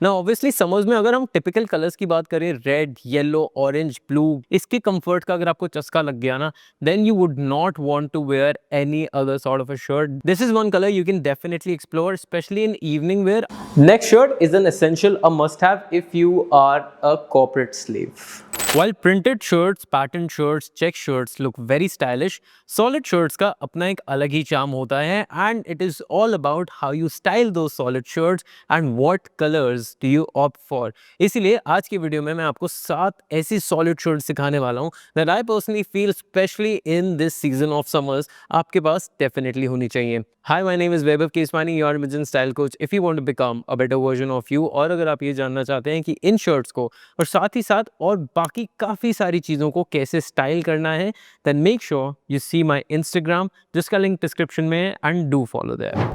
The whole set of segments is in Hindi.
ना ऑब्वियसली समर्स में अगर हम टिपिकल कलर्स की बात करें, रेड, येलो, ऑरेंज, ब्लू, इसके कंफर्ट का अगर आपको चस्का लग गया ना, then you would not want to wear any other sort of a shirt. This is one colour you can definitely explore, specially in evening wear. Next shirt is an essential, a must-have if you are a corporate slave. While printed shirts, patterned shirts, check shirts look very stylish, solid shirts का अपना एक अलग ही charm होता है, and it is all about how you style those solid shirts and what colors do you opt for. इसीलिए आज की वीडियो में मैं आपको 7 ऐसी solid shirts सिखाने वाला हूँ that I personally feel especially in this season of summers आपके पास definitely होनी चाहिए. Hi, my name is Vaibhav Keswani, your Imagine Style Coach. If you want to become a better version of you, और अगर आप ये जानना चाहते हैं कि इन शर्ट्स को और साथ ही साथ और बाकी काफ़ी सारी चीज़ों को कैसे स्टाइल करना है, then make sure you see my Instagram, जिसका लिंक डिस्क्रिप्शन में है, and do follow there.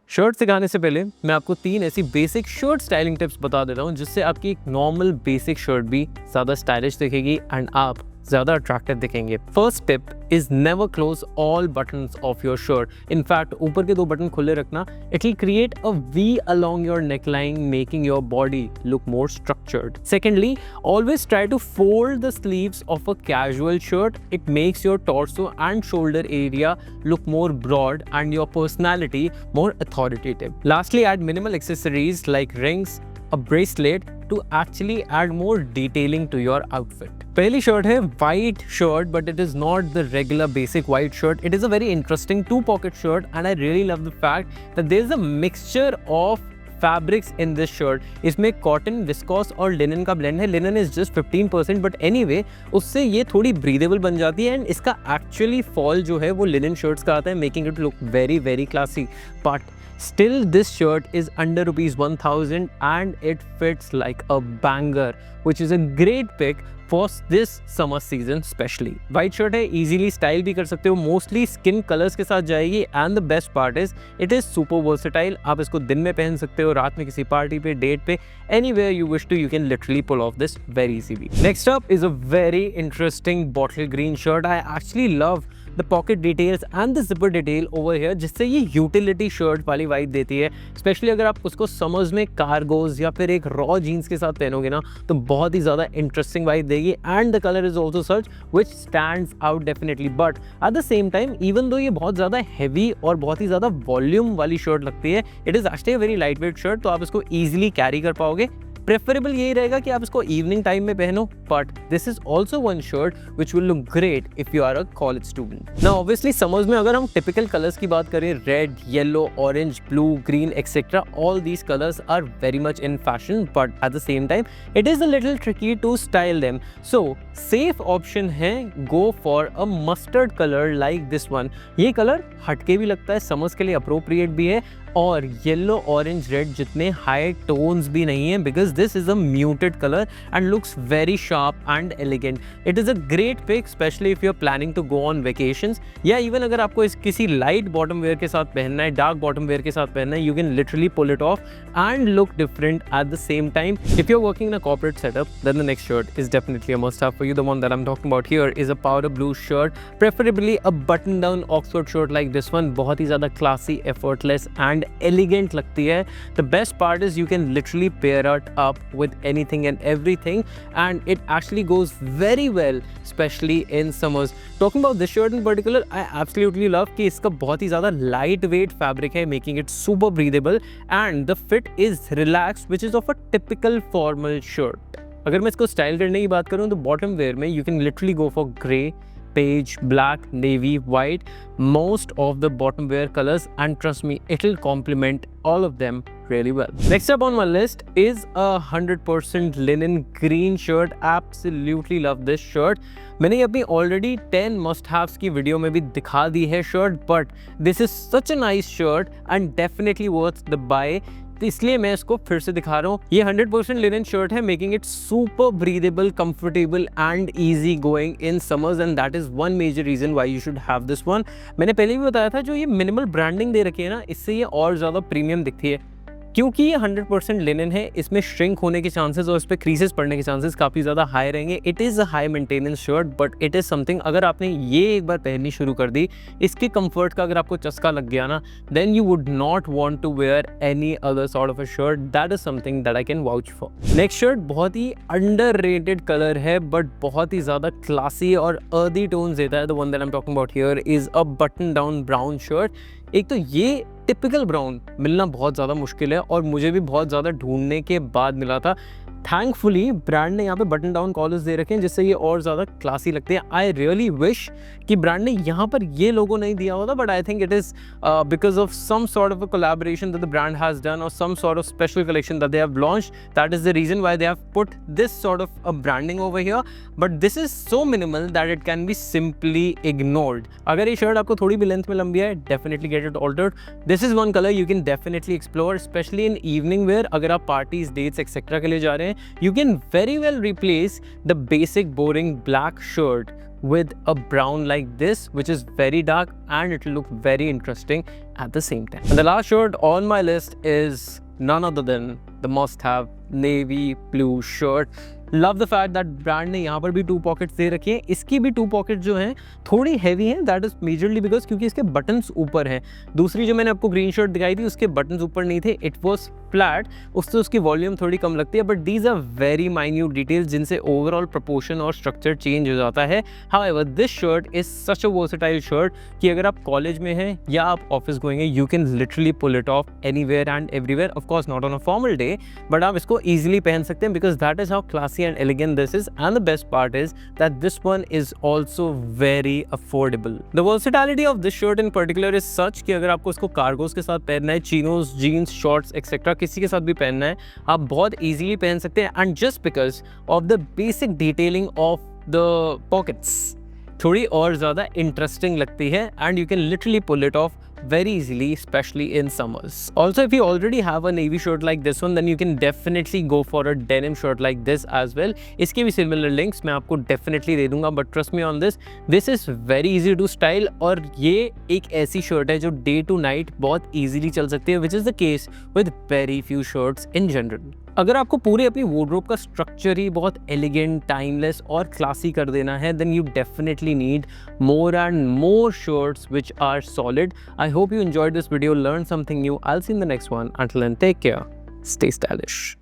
Shirt सिखाने से पहले मैं आपको 3 ऐसी बेसिक शर्ट स्टाइलिंग टिप्स बता देता हूँ जिससे आपकी एक नॉर्मल बेसिक शर्ट भी ज़्यादा स्टाइलिश दिखेगी एंड आप ज़्यादा अट्रैक्टिव दिखेंगे. First tip is never close all buttons of your shirt. In fact ऊपर के 2 बटन खुले रखना. It will create a v along your neckline, making your body look more structured. Secondly, always try to fold the sleeves of a casual shirt. It makes your torso and shoulder area look more broad and your personality more authoritative. Lastly, add minimal accessories like rings, a bracelet to actually add more detailing to your outfit. पहली शर्ट है white shirt, but it is not the regular basic white shirt. It is a very interesting 2-pocket shirt and I really love the fact that there is a mixture of fabrics in this shirt. इसमें कॉटन, विस्कॉस और लिनन का ब्लेंड है. Linen is just 15%, but anyway उससे ये थोड़ी ब्रीदेबल बन जाती है एंड इसका एक्चुअली फॉल जो है वो लिनन शर्ट्स का आता है, making it look very very classy. But still this shirt is under ₹1000 and it fits like a banger, which is a great pick for this summer season especially. White shirt है, easily style भी कर सकते हो, mostly skin colors के साथ जाएगी and the best part is it is super versatile. आप इसको दिन में पहन सकते हो, रात में किसी पार्टी पे, डेट पे, anywhere you wish to, you can literally pull off this very easily. Next up is a very interesting bottle green shirt. I actually love the pocket details and the zipper detail over here, जिससे ये यूटिलिटी शर्ट वाली वाइब देती है. स्पेशली अगर आप उसको समर्स में कार्गोज या फिर एक रॉ जीन्स के साथ पहनोगे ना, तो बहुत ही ज़्यादा इंटरेस्टिंग वाइब देगी and the colour is also such which stands out definitely. But at the same time, even though ये बहुत ज़्यादा हैवी और बहुत ही ज़्यादा वॉल्यूम वाली शर्ट लगती है, it is actually a very light weight shirt, तो आप इसको ईजिली कैरी कर पाओगे. प्रेफरेबल यही रहेगा कि आप इसको इवनिंग टाइम में पहनो, but this is also one shirt which will look great if you are a college student. ना ऑब्वियसली समर्स में अगर हम टिपिकल कलर्स की बात करें, red, yellow, orange, blue, green etcetera, all these colours are very much in fashion, but at the same time it is a little tricky to style them. So safe option है, go for a mustard colour like this one. ये कलर हटके भी लगता है, समर्स के लिए अप्रोप्रिएट भी है, और येलो, ऑरेंज, रेड जितने हाई टोन्स भी नहीं है, because this is a muted colour and looks very sharp and elegant. It is a great pick specially if you are planning to go on vacations, या इवन अगर आपको इस किसी लाइट बॉटम वेयर के साथ पहनना है, डार्क बॉटम वेयर के साथ पहनना है, you can literally pull it off and look different at the same time. If you are working in a corporate setup, then the next shirt is definitely a must have for you. The one that I am talking about here is a powder blue shirt, preferably a button down Oxford shirt like this one. बहुत ही ज़्यादा क्लासी, एफर्टलेस एंड एलिगेंट लगती है. The best part is you can literally pair it up with anything and everything, and it actually goes very well, especially in summers. Talking about this shirt in particular, I absolutely love कि इसका बहुत ही ज़्यादा light weight fabric है, making it super breathable, and the fit is relaxed, which is of a typical formal shirt. अगर मैं इसको स्टाइल करने की बात करूँ तो बॉटम वेयर में you can literally go for grey, beige, black, navy, white, most of the bottom wear colors, and trust me, it'll complement all of them really well. Next up on my list is a 100% linen green shirt. Absolutely love this shirt. मैंने अपनी ऑलरेडी 10 मस्ट हैव्स की वीडियो में भी दिखा दी है shirt, but this is such a nice shirt and definitely worth the buy, तो इसलिए मैं इसको फिर से दिखा रहा हूँ. ये 100% लिनन शर्ट है, making it super breathable, comfortable and easy going in summers, and that is one major reason why you should have this one. मैंने पहले भी बताया था, जो ये मिनिमल ब्रांडिंग दे रखी है ना, इससे ये और ज़्यादा प्रीमियम दिखती है. क्योंकि ये 100% लिनन है, इसमें श्रिंक होने के चांसेस और इस पर क्रीजेस पड़ने के चांसेस काफ़ी ज़्यादा हाई रहेंगे। It is a high maintenance shirt, but it is something, अगर आपने ये एक बार पहननी शुरू कर दी, इसके कंफर्ट का अगर आपको चस्का लग गया ना, then you would not want to wear any other sort of a shirt. That is something that I can vouch for. Next shirt बहुत ही अंडररेटेड कलर है, बट बहुत ही ज़्यादा क्लासी और अर्दी टोन्स देता है। The one that I am talking about here is a button down brown shirt. एक तो ये टिपिकल ब्राउन मिलना बहुत ज़्यादा मुश्किल है और मुझे भी बहुत ज़्यादा ढूंढने के बाद मिला था। थैंकफुली ब्रांड ने यहाँ पे बटन डाउन कॉलर्स दे रखे हैं जिससे ये और ज़्यादा क्लासी लगते हैं। आई रियली विश कि ब्रांड ने यहाँ पर ये लोगो नहीं दिया होता, but I think it is because of some sort of a collaboration that the brand has done और some sort of special collection that they have launched, that is the reason why they have put this sort of a branding over here. But this is so minimal that it can be simply ignored. अगर ये शर्ट आपको थोड़ी भी लेंथ में लंबी है, definitely get it altered. This is one colour you can definitely explore, specially in evening wear. अगर आप पार्टीज, डेट्स एक्सेट्रा के लिए जा रहे हैं, you can very well replace the basic boring black shirt with a brown like this, which is very dark and it will look very interesting at the same time. And the last shirt on my list is none other than the must-have navy blue shirt. Love the fact that brand ने यहाँ पर भी 2 पॉकेट्स दे रखी हैं। इसकी भी 2 पॉकेट जो हैं थोड़ी हैवी हैं, दैट इज मेजरली बिकॉज क्योंकि इसके बटन्स ऊपर हैं। दूसरी जो मैंने आपको ग्रीन शर्ट दिखाई थी उसके बटन्स ऊपर नहीं थे, इट वॉज फ्लैट, उससे उसकी वॉल्यूम थोड़ी कम लगती है। But these are very minute details जिनसे ओवरऑल प्रोपोर्शन और स्ट्रक्चर चेंज हो जाता है। However this shirt is such a versatile shirt कि अगर आप कॉलेज में हैं या आप ऑफिस गोइंग हैं, you can literally pull it off anywhere and everywhere. Of course not on a formal day, but आप इसको ईजिली पहन सकते हैं because that is how classy and elegant this is, and the best part is that this one is also very affordable. The versatility of this shirt in particular is such कि अगर आपको इसको कार्गोस के साथ पहनना है, चीनोस, जीन्स, शॉर्ट्स एक्सेट्रा किसी के साथ भी पहनना है, आप बहुत easily पहन सकते हैं। And just because of the basic detailing of the pockets, थोड़ी और ज़्यादा इंटरेस्टिंग लगती है and you can literally pull it off very easily, especially in summers. Also, if you already have a navy shirt like this one, then you can definitely go for a denim shirt like this as well. इसके भी similar links मैं आपको definitely दे दूंगा, but trust me on this, this is very easy to style और ये एक ऐसी shirt है जो day to night बहुत easily चल सकती है, which is the case with very few shirts in general. अगर आपको पूरे अपनी wardrobe का structure ही बहुत elegant, timeless और classy कर देना है, then you definitely need more and more shirts which are solid. I hope you enjoyed this video, learned something new. I'll see you in the next one. Until then, take care. Stay stylish.